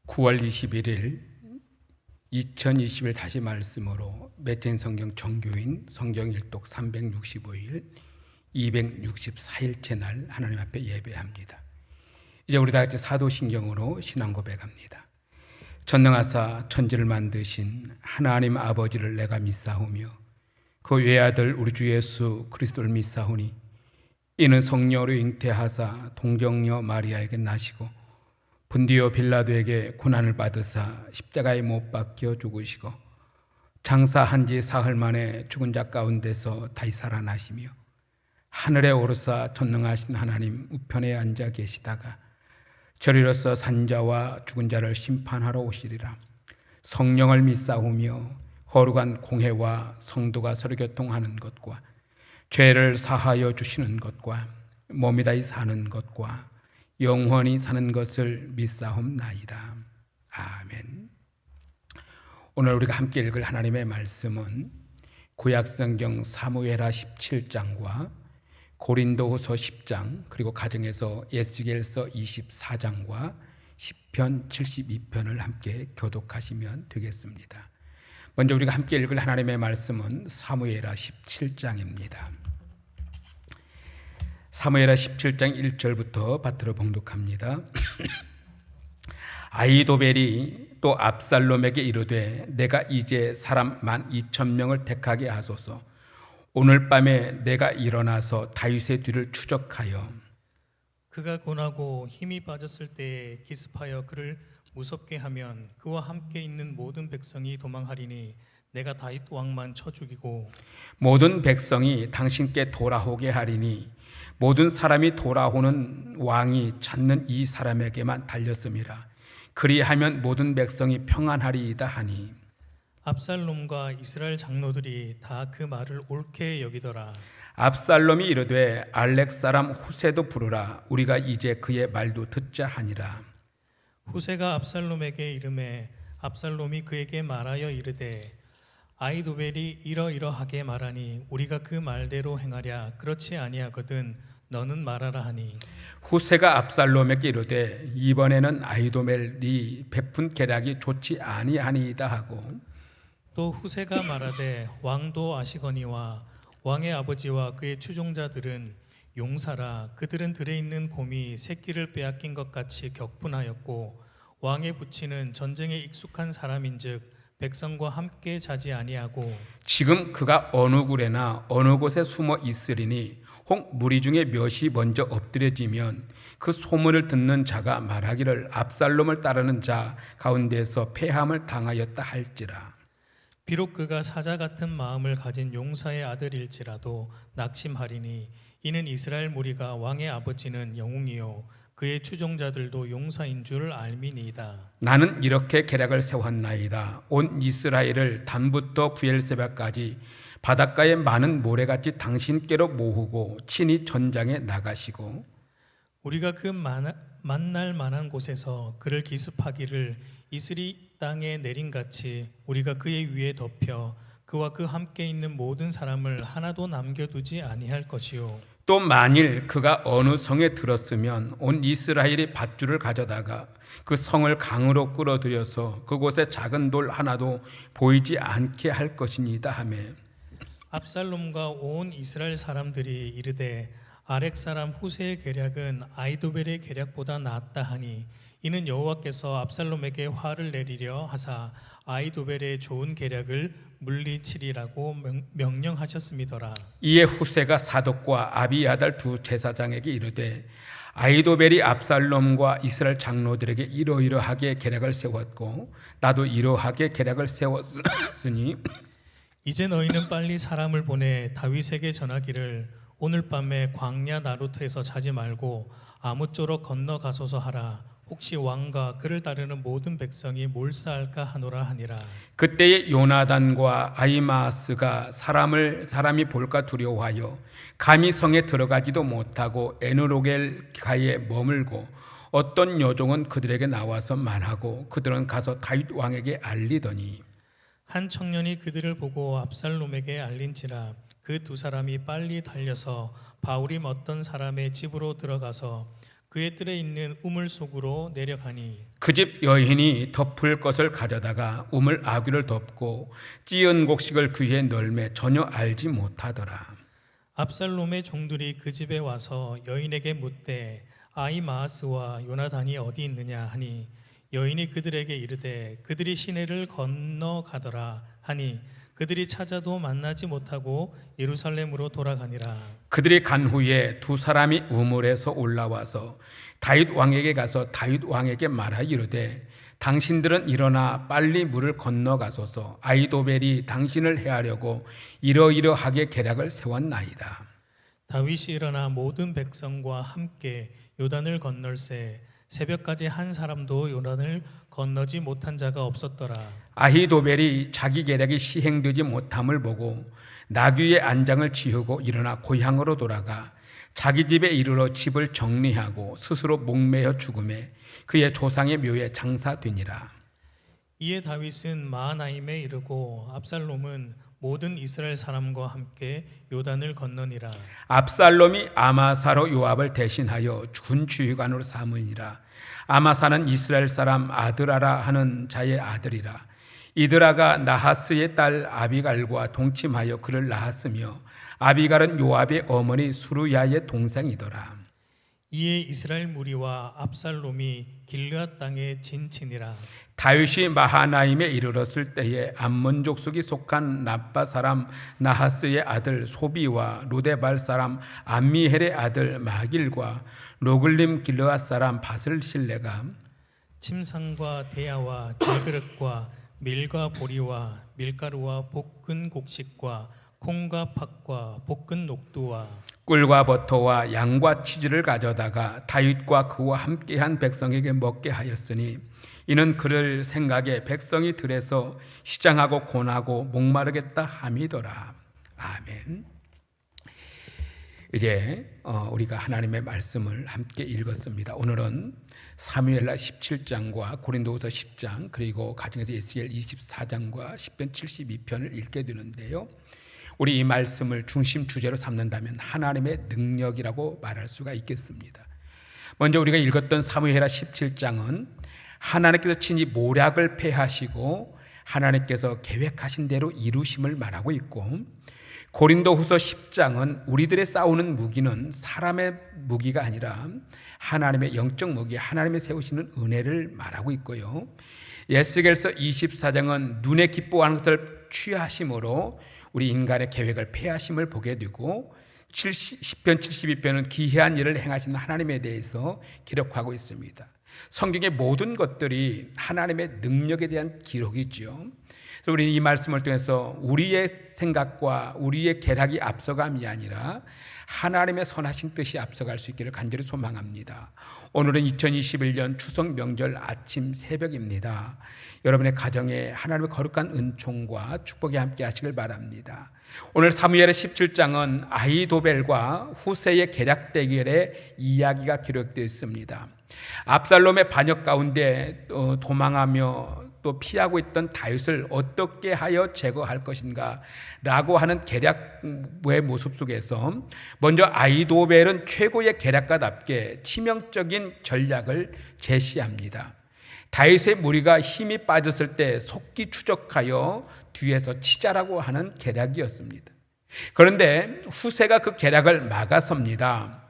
9월 21일 2021 다시 말씀으로 매트인 성경 정교인 성경 일독 365일 264일째 날 하나님 앞에 예배합니다. 이제 우리 다 같이 사도신경으로 신앙 고백합니다. 전능하사 천지를 만드신 하나님 아버지를 내가 믿사오며 그 외아들 우리 주 예수 그리스도를 믿사오니 이는 성령으로 잉태하사 동정녀 마리아에게 나시고 본디오 빌라도에게 고난을 받으사 십자가에 못 박혀 죽으시고 장사한 지 사흘 만에 죽은 자 가운데서 다시 살아나시며 하늘에 오르사 전능하신 하나님 우편에 앉아 계시다가 저리로서 산자와 죽은 자를 심판하러 오시리라. 성령을 믿사오며 거룩한 공회와 성도가 서로 교통하는 것과 죄를 사하여 주시는 것과 몸이 다시 사는 것과 영원히 사는 것을 믿사옵나이다. 아멘. 오늘 우리가 함께 읽을 하나님의 말씀은 구약성경 사무엘하 17장과 고린도후서 10장 그리고 가정에서 에스겔서 24장과 시편 72편을 함께 교독하시면 되겠습니다. 먼저 우리가 함께 읽을 하나님의 말씀은 사무엘하 17장입니다. 사무엘하 17장 1절부터 받들어 봉독합니다. 아히도벨이 또 압살롬에게 이르되 내가 이제 사람 12,000명을 택하게 하소서. 오늘 밤에 내가 일어나서 다윗의 뒤를 추적하여 그가 고나고 힘이 빠졌을 때에 기습하여 그를 무섭게 하면 그와 함께 있는 모든 백성이 도망하리니 내가 다윗 왕만 쳐 죽이고 모든 백성이 당신께 돌아오게 하리니 모든 사람이 돌아오는 왕이 찾는 이 사람에게만 달렸음이라. 그리하면 모든 백성이 평안하리이다 하니 압살롬과 이스라엘 장로들이 다 그 말을 옳게 여기더라. 압살롬이 이르되 알렉 사람 후세도 부르라. 우리가 이제 그의 말도 듣자 하니라. 후세가 압살롬에게 이르매 압살롬이 그에게 말하여 이르되 아히도벨이 이러이러하게 말하니 우리가 그 말대로 행하랴. 그렇지 아니하거든 너는 말하라 하니 후세가 압살롬에게 이르되 이번에는 아히도멜이 베푼 계략이 좋지 아니하니이다 하고 또 후세가 말하되 왕도 아시거니와 왕의 아버지와 그의 추종자들은 용사라. 그들은 들에 있는 곰이 새끼를 빼앗긴 것 같이 격분하였고 왕의 부친은 전쟁에 익숙한 사람인즉 백성과 함께 자지 아니하고 지금 그가 어느 굴에나 어느 곳에 숨어 있으리니 혹 무리 중에 몇이 먼저 엎드려지면 그 소문을 듣는 자가 말하기를 압살롬을 따르는 자 가운데서 패함을 당하였다 할지라. 비록 그가 사자 같은 마음을 가진 용사의 아들일지라도 낙심하리니 이는 이스라엘 무리가 왕의 아버지는 영웅이요 그의 추종자들도 용사인 줄 알미니이다. 나는 이렇게 계략을 세웠나이다. 온 이스라엘을 단부터 부엘세바까지 바닷가의 많은 모래같이 당신께로 모으고 친히 전장에 나가시고 우리가 그 만날 만한 곳에서 그를 기습하기를 이슬이 땅에 내린같이 우리가 그의 위에 덮여 그와 그 함께 있는 모든 사람을 하나도 남겨두지 아니할 것이요 또 만일 그가 어느 성에 들었으면 온 이스라엘이 밧줄을 가져다가 그 성을 강으로 끌어들여서 그곳에 작은 돌 하나도 보이지 않게 할 것이니이다 하며 압살롬과 온 이스라엘 사람들이 이르되 아렉 사람 후세의 계략은 아히도벨의 계략보다 낫다 하니 이는 여호와께서 압살롬에게 화를 내리려 하사 아히도벨의 좋은 계략을 물리치리라고 명령하셨음이더라. 이에 후세가 사독과 아비아달 두 제사장에게 이르되 아히도벨이 압살롬과 이스라엘 장로들에게 이러이러하게 계략을 세웠고 나도 이러하게 계략을 세웠으니 이제 너희는 빨리 사람을 보내 다윗에게 전하기를 오늘 밤에 광야 나루트에서 자지 말고 아무쪼록 건너가소서 하라. 혹시 왕과 그를 따르는 모든 백성이 몰사할까 하노라 하니라. 그때에 요나단과 아히마아스가 사람이 볼까 두려워하여 감히 성에 들어가지도 못하고 에누로겔 가에 머물고 어떤 여종은 그들에게 나와서 말하고 그들은 가서 다윗 왕에게 알리더니 한 청년이 그들을 보고 압살롬에게 알린지라. 그 두 사람이 빨리 달려서 바울임 어떤 사람의 집으로 들어가서 그의 뜰에 있는 우물 속으로 내려가니 그 집 여인이 덮을 것을 가져다가 우물 아귀를 덮고 찌은 곡식을 그 위에 널매 전혀 알지 못하더라. 압살롬의 종들이 그 집에 와서 여인에게 묻되 아히마아스와 요나단이 어디 있느냐 하니 여인이 그들에게 이르되 그들이 시내를 건너가더라 하니 그들이 찾아도 만나지 못하고 예루살렘으로 돌아가니라. 그들이 간 후에 두 사람이 우물에서 올라와서 다윗 왕에게 가서 다윗 왕에게 말하 이르되 당신들은 일어나 빨리 물을 건너가소서. 아히도벨이 당신을 해하려고 이러이러하게 계략을 세웠나이다. 다윗이 일어나 모든 백성과 함께 요단을 건널세 새벽까지 한 사람도 요단을 건너지 못한 자가 없었더라. 아히도벨이 자기 계략이 시행되지 못함을 보고 나귀의 안장을 지우고 일어나 고향으로 돌아가 자기 집에 이르러 집을 정리하고 스스로 목매어 죽음에 그의 조상의 묘에 장사되니라. 이에 다윗은 마하나임에 이르고 압살롬은 모든 이스라엘 사람과 함께 요단을 건너니라. 압살롬이 아마사로 요압을 대신하여 군주휘관으로 삼으니라. 아마사는 이스라엘 사람 아드라라 하는 자의 아들이라. 이드라가 나하스의 딸 아비갈과 동침하여 그를 낳았으며 아비갈은 요압의 어머니 수루야의 동생이더라. 이에 이스라엘 무리와 압살롬이 길르앗 땅에 진치니라. 다윗이 마하나임에 이르렀을 때에 암몬 족속이 속한 라빠 사람 나하스의 아들 소비와 로데발 사람 암미헬의 아들 마길과 로글림 길르앗 사람 바슬실레가 침상과 대야와 질그릇과 밀과 보리와 밀가루와 볶은 곡식과 콩과 팥과 볶은 녹두와 꿀과 버터와 양과 치즈를 가져다가 다윗과 그와 함께한 백성에게 먹게 하였으니 이는 그를 생각에 백성이 들에서 시장하고 곤하고 목마르겠다 함이더라. 아멘. 이제 우리가 하나님의 말씀을 함께 읽었습니다. 오늘은 사무엘하 17장과 고린도후서 10장 그리고 가정에서 에스겔 24장과 시편 72편을 읽게 되는데요. 우리 이 말씀을 중심 주제로 삼는다면 하나님의 능력이라고 말할 수가 있겠습니다. 먼저 우리가 읽었던 사무엘하 17장은 하나님께서 친히 모략을 패하시고 하나님께서 계획하신 대로 이루심을 말하고 있고, 고린도후서 10장은 우리들의 싸우는 무기는 사람의 무기가 아니라 하나님의 영적 무기, 하나님의 세우시는 은혜를 말하고 있고요. 에스겔서 24장은 눈에 기뻐하는 것을 취하심으로 우리 인간의 계획을 패하심을 보게 되고, 시편 72편은 기이한 일을 행하시는 하나님에 대해서 기록하고 있습니다. 성경의 모든 것들이 하나님의 능력에 대한 기록이죠. 그래서 우리는 이 말씀을 통해서 우리의 생각과 우리의 계략이 앞서감이 아니라 하나님의 선하신 뜻이 앞서갈 수 있기를 간절히 소망합니다. 오늘은 2021년 추석 명절 아침 새벽입니다. 여러분의 가정에 하나님의 거룩한 은총과 축복이 함께 하시길 바랍니다. 오늘 사무엘의 17장은 아히도벨과 후세의 계략 대결의 이야기가 기록되어 있습니다. 압살롬의 반역 가운데 도망하며 또 피하고 있던 다윗을 어떻게 하여 제거할 것인가 라고 하는 계략의 모습 속에서 먼저 아히도벨은 최고의 계략가답게 치명적인 전략을 제시합니다. 다윗의 무리가 힘이 빠졌을 때 속기 추적하여 뒤에서 치자라고 하는 계략이었습니다. 그런데 후세가 그 계략을 막아섭니다.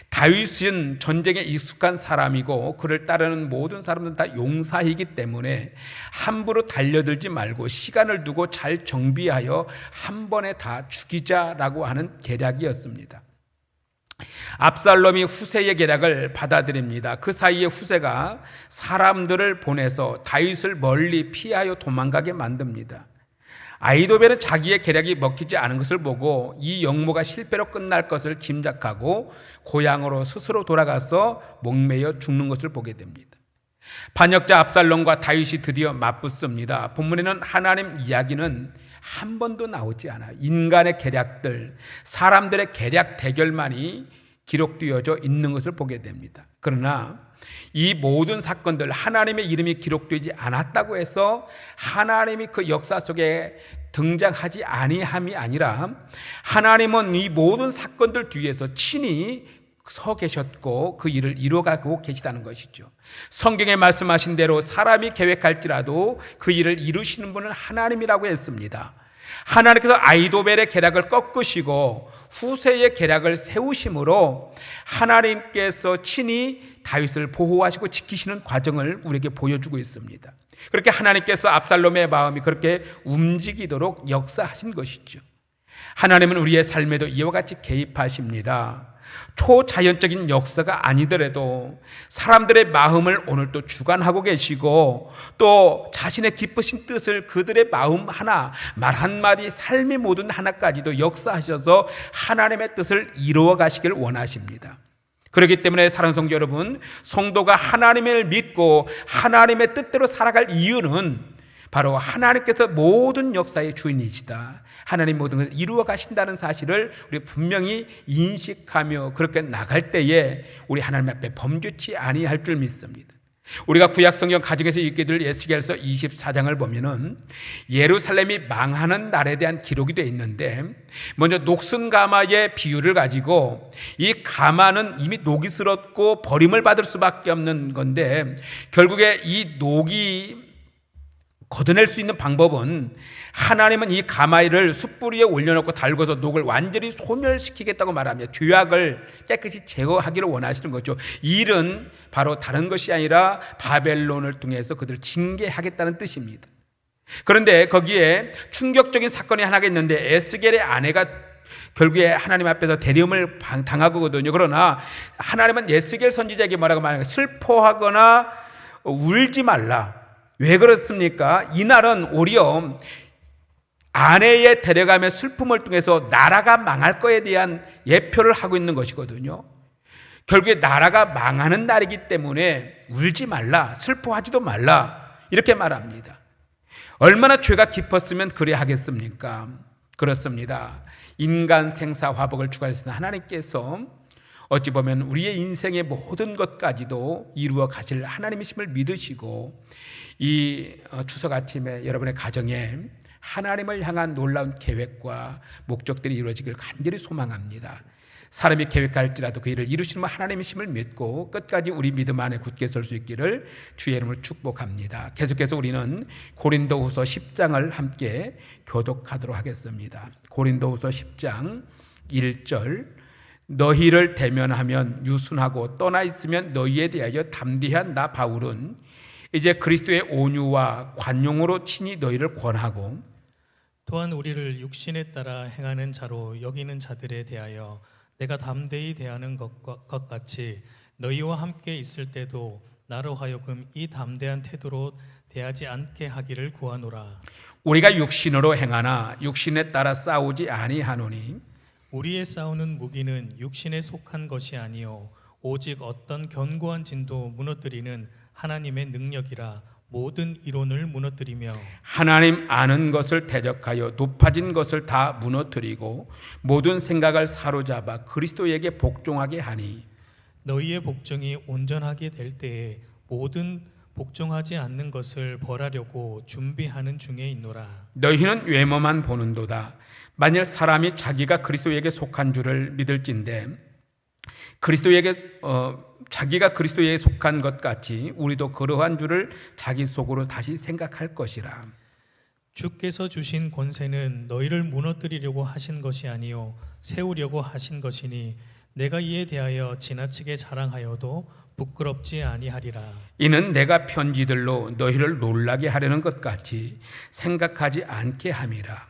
다윗은 전쟁에 익숙한 사람이고 그를 따르는 모든 사람들은 다 용사이기 때문에 함부로 달려들지 말고 시간을 두고 잘 정비하여 한 번에 다 죽이자라고 하는 계략이었습니다. 압살롬이 후세의 계략을 받아들입니다. 그 사이에 후세가 사람들을 보내서 다윗을 멀리 피하여 도망가게 만듭니다. 아히도벨은 자기의 계략이 먹히지 않은 것을 보고 이 역모가 실패로 끝날 것을 짐작하고 고향으로 스스로 돌아가서 목매여 죽는 것을 보게 됩니다. 반역자 압살롬과 다윗이 드디어 맞붙습니다. 본문에는 하나님 이야기는 한 번도 나오지 않아요. 인간의 계략들, 사람들의 계략 대결만이 기록되어져 있는 것을 보게 됩니다. 그러나 이 모든 사건들 하나님의 이름이 기록되지 않았다고 해서 하나님이 그 역사 속에 등장하지 아니함이 아니라 하나님은 이 모든 사건들 뒤에서 친히 서 계셨고 그 일을 이루어가고 계시다는 것이죠. 성경에 말씀하신 대로 사람이 계획할지라도 그 일을 이루시는 분은 하나님이라고 했습니다. 하나님께서 아이도벨의 계략을 꺾으시고 후세의 계략을 세우심으로 하나님께서 친히 다윗을 보호하시고 지키시는 과정을 우리에게 보여주고 있습니다. 그렇게 하나님께서 압살롬의 마음이 그렇게 움직이도록 역사하신 것이죠. 하나님은 우리의 삶에도 이와 같이 개입하십니다. 초자연적인 역사가 아니더라도 사람들의 마음을 오늘도 주관하고 계시고 또 자신의 기쁘신 뜻을 그들의 마음 하나, 말 한마디, 삶의 모든 하나까지도 역사하셔서 하나님의 뜻을 이루어 가시길 원하십니다. 그렇기 때문에 사랑하는 성도 여러분, 성도가 하나님을 믿고 하나님의 뜻대로 살아갈 이유는 바로 하나님께서 모든 역사의 주인이시다, 하나님 모든 것을 이루어 가신다는 사실을 우리 분명히 인식하며 그렇게 나갈 때에 우리 하나님 앞에 범죄치 아니할 줄 믿습니다. 우리가 구약성경 가정에서 읽게 될 에스겔서 24장을 보면은 예루살렘이 망하는 날에 대한 기록이 되어 있는데, 먼저 녹슨 가마의 비유를 가지고, 이 가마는 이미 녹이 슬었고 버림을 받을 수밖에 없는 건데, 결국에 이 녹이 걷어낼 수 있는 방법은 하나님은 이 가마를 숯불 위에 올려놓고 달궈서 녹을 완전히 소멸시키겠다고 말하며 죄악을 깨끗이 제거하기를 원하시는 거죠. 이 일은 바로 다른 것이 아니라 바벨론을 통해서 그들을 징계하겠다는 뜻입니다. 그런데 거기에 충격적인 사건이 하나가 있는데, 에스겔의 아내가 결국에 하나님 앞에서 대리움을 당하거든요. 그러나 하나님은 에스겔 선지자에게 뭐라고 말하는 거예요? 슬퍼하거나 울지 말라. 왜 그렇습니까? 이날은 오히려 아내의 데려감의 슬픔을 통해서 나라가 망할 거에 대한 예표를 하고 있는 것이거든요. 결국에 나라가 망하는 날이기 때문에 울지 말라, 슬퍼하지도 말라, 이렇게 말합니다. 얼마나 죄가 깊었으면 그래 하겠습니까? 그렇습니다. 인간 생사 화복을 주관하시는 하나님께서 어찌 보면 우리의 인생의 모든 것까지도 이루어 가실 하나님이심을 믿으시고, 이 추석 아침에 여러분의 가정에 하나님을 향한 놀라운 계획과 목적들이 이루어지길 간절히 소망합니다. 사람이 계획할지라도 그 일을 이루시는 하나님이심을 믿고 끝까지 우리 믿음 안에 굳게 설 수 있기를 주의 이름으로 축복합니다. 계속해서 우리는 고린도후서 10장을 함께 교독하도록 하겠습니다. 고린도후서 10장 1절, 너희를 대면하면 유순하고 떠나 있으면 너희에 대하여 담대한 나 바울은 이제 그리스도의 온유와 관용으로 친히 너희를 권하고, 또한 우리를 육신에 따라 행하는 자로 여기는 자들에 대하여 내가 담대히 대하는 것 같이 너희와 함께 있을 때도 나로 하여금 이 담대한 태도로 대하지 않게 하기를 구하노라. 우리가 육신으로 행하나 육신에 따라 싸우지 아니하노니 우리의 싸우는 무기는 육신에 속한 것이 아니요 오직 어떤 견고한 진도 무너뜨리는 하나님의 능력이라. 모든 이론을 무너뜨리며 하나님 아는 것을 대적하여 높아진 것을 다 무너뜨리고 모든 생각을 사로잡아 그리스도에게 복종하게 하니, 너희의 복종이 온전하게 될 때에 모든 복종하지 않는 것을 벌하려고 준비하는 중에 있노라. 너희는 외모만 보는도다. 만일 사람이 자기가 그리스도에게 속한 줄을 믿을진대 자기가 그리스도에 속한 것 같이 우리도 그러한 줄을 자기 속으로 다시 생각할 것이라. 주께서 주신 권세는 너희를 무너뜨리려고 하신 것이 아니요 세우려고 하신 것이니 내가 이에 대하여 지나치게 자랑하여도 부끄럽지 아니하리라. 이는 내가 편지들로 너희를 놀라게 하려는 것 같이 생각하지 않게 함이라.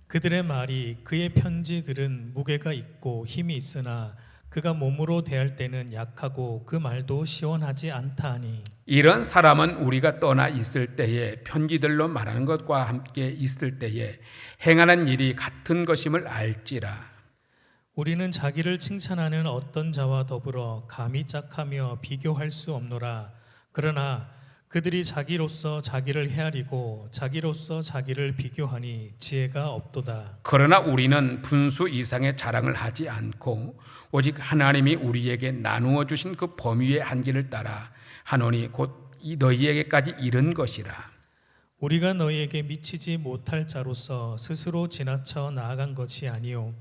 그들의 말이 그의 편지들은 무게가 있고 힘이 있으나 그가 몸으로 대할 때는 약하고 그 말도 시원하지 않다 하니, 이런 사람은 우리가 떠나 있을 때에 편지들로 말하는 것과 함께 있을 때에 행하는 일이 같은 것임을 알지라. 우리는 자기를 칭찬하는 어떤 자와 더불어 감히 짝하며 비교할 수 없노라. 그러나 그들이 자기로서 자기를 헤아리고 자기로서 자기를 비교하니 지혜가 없도다. 그러나 우리는 분수 이상의 자랑을 하지 않고 오직 하나님이 우리에게 나누어 주신 그 범위의 한계를 따라 하노니 곧 너희에게까지 이른 것이라. 우리가 너희에게 미치지 못할 자로서 스스로 지나쳐 나아간 것이 아니요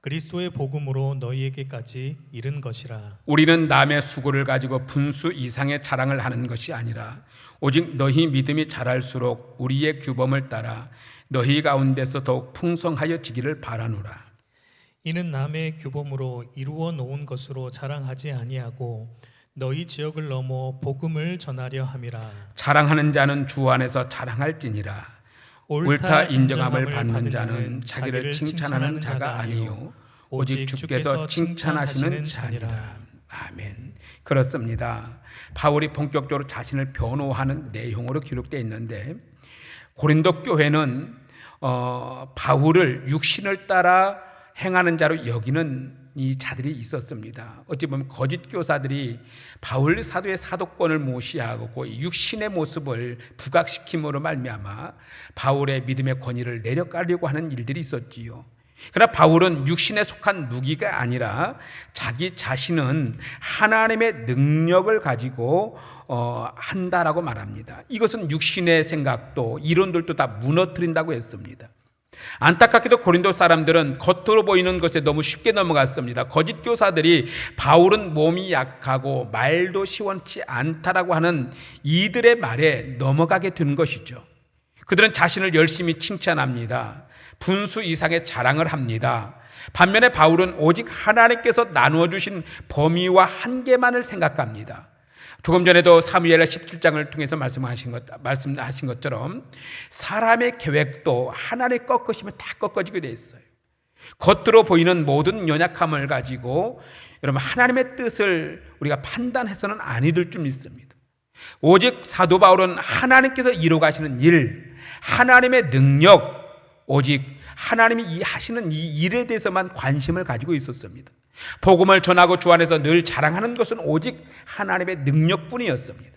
그리스도의 복음으로 너희에게까지 이른 것이라. 우리는 남의 수고를 가지고 분수 이상의 자랑을 하는 것이 아니라 오직 너희 믿음이 자랄수록 우리의 규범을 따라 너희 가운데서 더욱 풍성하여지기를 바라노라. 이는 남의 규범으로 이루어 놓은 것으로 자랑하지 아니하고 너희 지역을 넘어 복음을 전하려 함이라. 자랑하는 자는 주 안에서 자랑할지니라. 옳다 인정함을 받는 자는 자기를 칭찬하는 자가 아니요 오직 주께서 칭찬하시는 자니라. 아멘. 그렇습니다. 바울이 본격적으로 자신을 변호하는 내용으로 기록되어 있는데 고린도 교회는 바울을 육신을 따라 행하는 자로 여기는 이 자들이 있었습니다. 어찌 보면 거짓 교사들이 바울 사도의 사도권을 무시하고 육신의 모습을 부각시킴으로 말미암아 바울의 믿음의 권위를 내려가려고 하는 일들이 있었지요. 그러나 바울은 육신에 속한 무기가 아니라 자기 자신은 하나님의 능력을 가지고 한다라고 말합니다. 이것은 육신의 생각도 이론들도 다 무너뜨린다고 했습니다. 안타깝게도 고린도 사람들은 겉으로 보이는 것에 너무 쉽게 넘어갔습니다. 거짓 교사들이 바울은 몸이 약하고 말도 시원치 않다라고 하는 이들의 말에 넘어가게 된 것이죠. 그들은 자신을 열심히 칭찬합니다. 분수 이상의 자랑을 합니다. 반면에 바울은 오직 하나님께서 나누어 주신 범위와 한계만을 생각합니다. 조금 전에도 사무엘 17장을 통해서 말씀하신 것처럼 사람의 계획도 하나님의 꺾으시면 다 꺾어지게 돼 있어요. 겉으로 보이는 모든 연약함을 가지고 여러분 하나님의 뜻을 우리가 판단해서는 안 이룰 줄 믿습니다. 오직 사도 바울은 하나님께서 이루어 가시는 일, 하나님의 능력, 오직 하나님이 하시는 이 일에 대해서만 관심을 가지고 있었습니다. 복음을 전하고 주 안에서 늘 자랑하는 것은 오직 하나님의 능력뿐이었습니다.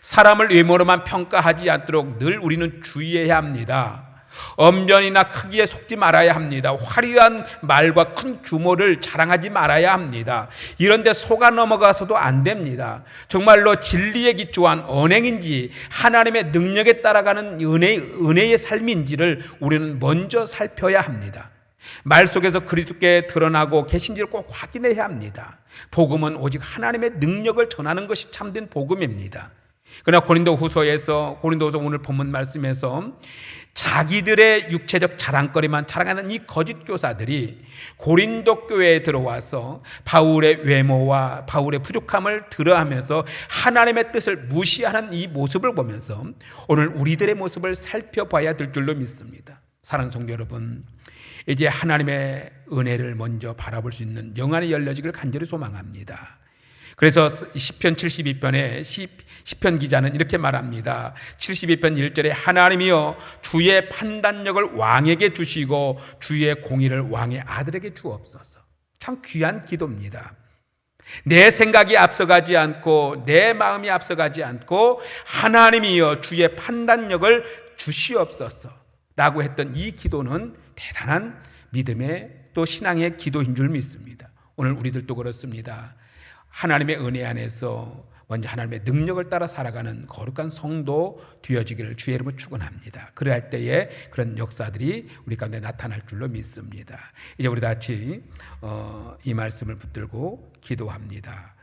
사람을 외모로만 평가하지 않도록 늘 우리는 주의해야 합니다. 언변이나 크기에 속지 말아야 합니다. 화려한 말과 큰 규모를 자랑하지 말아야 합니다. 이런 데 속아 넘어가서도 안 됩니다. 정말로 진리에 기초한 언행인지 하나님의 능력에 따라가는 은혜의 삶인지를 우리는 먼저 살펴야 합니다. 말 속에서 그리스도께 드러나고 계신지를 꼭 확인해야 합니다. 복음은 오직 하나님의 능력을 전하는 것이 참된 복음입니다. 그러나 고린도후서 오늘 본문 말씀에서 자기들의 육체적 자랑거리만 자랑하는 이 거짓 교사들이 고린도 교회에 들어와서 바울의 외모와 바울의 부족함을 드러하면서 하나님의 뜻을 무시하는 이 모습을 보면서 오늘 우리들의 모습을 살펴봐야 될 줄로 믿습니다. 사랑하는 성도 여러분, 이제 하나님의 은혜를 먼저 바라볼 수 있는 영안이 열려지기를 간절히 소망합니다. 그래서 시편 72편에 시편 기자는 이렇게 말합니다. 72편 1절에 하나님이여 주의 판단력을 왕에게 주시고 주의 공의를 왕의 아들에게 주옵소서. 참 귀한 기도입니다. 내 생각이 앞서가지 않고 내 마음이 앞서가지 않고 하나님이여 주의 판단력을 주시옵소서 라고 했던 이 기도는 대단한 믿음의 또 신앙의 기도인 줄 믿습니다. 오늘 우리들도 그렇습니다. 하나님의 은혜 안에서 먼저 하나님의 능력을 따라 살아가는 거룩한 성도 되어지기를 주의 이름으로 축원합니다. 그럴 때에 그런 역사들이 우리 가운데 나타날 줄로 믿습니다. 이제 우리 다 같이 이 말씀을 붙들고 기도합니다.